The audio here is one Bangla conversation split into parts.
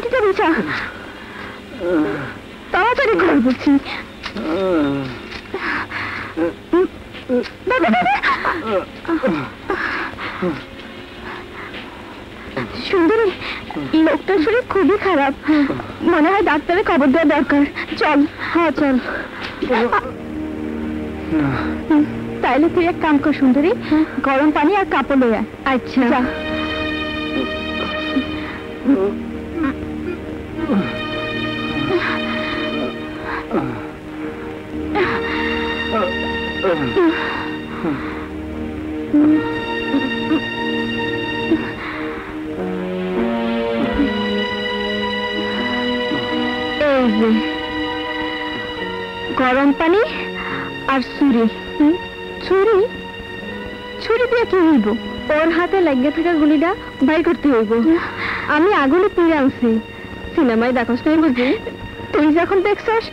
এটা বিছা তাড়াতাড়ি কর বলছি। সুন্দরী, লোকটার শরীর খুবই খারাপ, মনে হয় ডাক্তারের খবর দেওয়া দরকার। চল। হ্যাঁ চল। তাইলে তুই এক কাম কর সুন্দরী, গরম পানি আর কাপড় লয়ে আয়। আচ্ছা যা। গরম পানি আর ছুরি। ছুরি? ছুরি দিয়ে কি হইব? ওর হাতে লাগিয়ে থাকা গুলিটা বাইর করতে হইব। আমি আগুনে পুড়ে আনছি, সিনেমায় দেখোস নাই বুঝি? তুই যখন দেখছস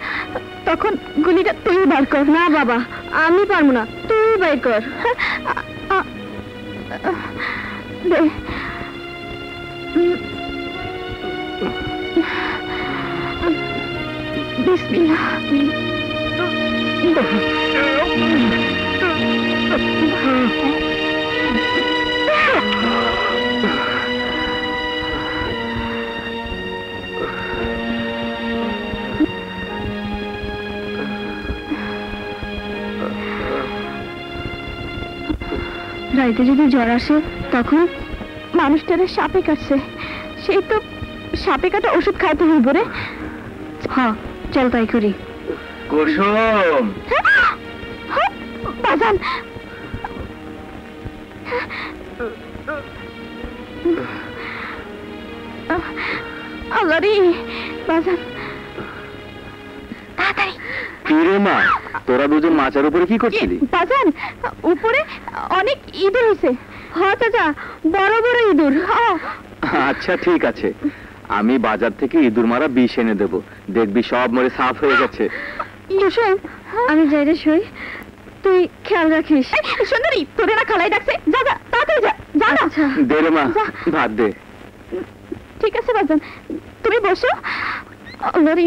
তখন গুলিটা তুই বার কর। না বাবা, আমি পারবো না, তুই বাইর কর। দে। বিসমিল্লাহ। রাইতে যদি জ্বর আসে তখন মানুষটারে সাপে কাটছে, সেই তো সাপে কাটা ওষুধ খাইতে হইব রে। হ্যাঁ চল তাই করি। কুসুম, বাজান আল্লাহ রে, বাজান তাড়াতাড়ি। কি রে মা, তোরা দুজন মাচার উপরে কি করছিলি? বাজান উপরে অনেক ইঁদুর হয়েছে। হ্যাঁ চাচা, বড় বড় ইঁদুর। আচ্ছা ঠিক আছে, আমি বাজার থেকে ইঁদুর মারা বিষ এনে দেবো, দেখবি সব মরে সাফ হয়ে গেছে। কুসুম, আমি যাই রে সই, তুই খেয়াল রাখিস। সুন্দরী, তোরে না খালাই ডাকছে, যা যা তাড়াতাড়ি যা। যা না। দে রে মা, ভাত দে। ঠিক আছে বাজান, তুমি বসো। আল্লাহ রে।